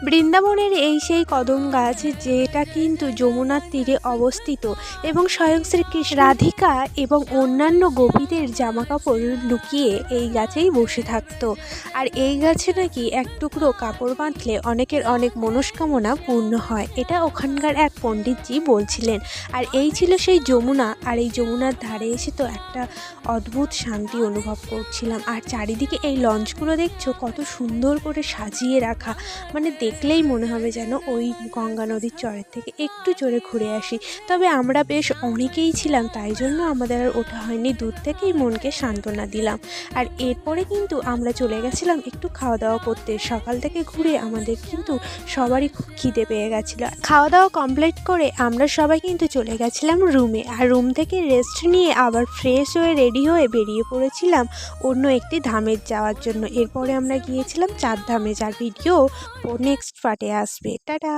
বৃন্দাবনের এই সেই কদম গাছ যেটা কিন্তু যমুনার তীরে অবস্থিত এবং স্বয়ং শ্রীকৃষ্ণ, রাধিকা এবং অন্যান্য গোপীদের জামাকাপড় লুকিয়ে এই গাছেই বসে থাকতো। আর এই গাছে নাকি এক টুকরো কাপড় বাঁধলে অনেকের অনেক মনস্কামনা পূর্ণ হয়, এটা ওখানকার এক পণ্ডিতজি বলছিলেন। আর এই ছিল সেই যমুনা। আর এই যমুনার ধারে এসে তো একটা অদ্ভুত শান্তি অনুভব করছিলাম। আর চারিদিকে এই লঞ্চগুলো দেখছো কত সুন্দর করে সাজিয়ে রাখা, মানে দেখলেই মনে হবে যেন ওই গঙ্গা নদীর চরের থেকে একটু জোরে ঘুরে আসি। তবে আমরা বেশ অনেকেই ছিলাম, তাই জন্য আমাদের আর ওঠা হয়নি, দূর থেকেই মনকে সান্ত্বনা দিলাম। আর এরপরে কিন্তু আমরা চলে গেছিলাম একটু খাওয়া দাওয়া করতে। সকাল থেকে ঘুরে আমাদের কিন্তু সবারই খুব খিদে পেয়ে গেছিলো। খাওয়া দাওয়া কমপ্লিট করে আমরা সবাই কিন্তু চলে গেছিলাম রুমে। আর রুম থেকে রেস্ট নিয়ে আবার ফ্রেশ হয়ে রেডি হয়ে বেরিয়ে পড়েছিলাম অন্য একটি ধামে যাওয়ার জন্য। এরপরে আমরা গিয়েছিলাম 4 ধামে, যার ভিডিও নেক্সট পার্টে আসবে। টাটা।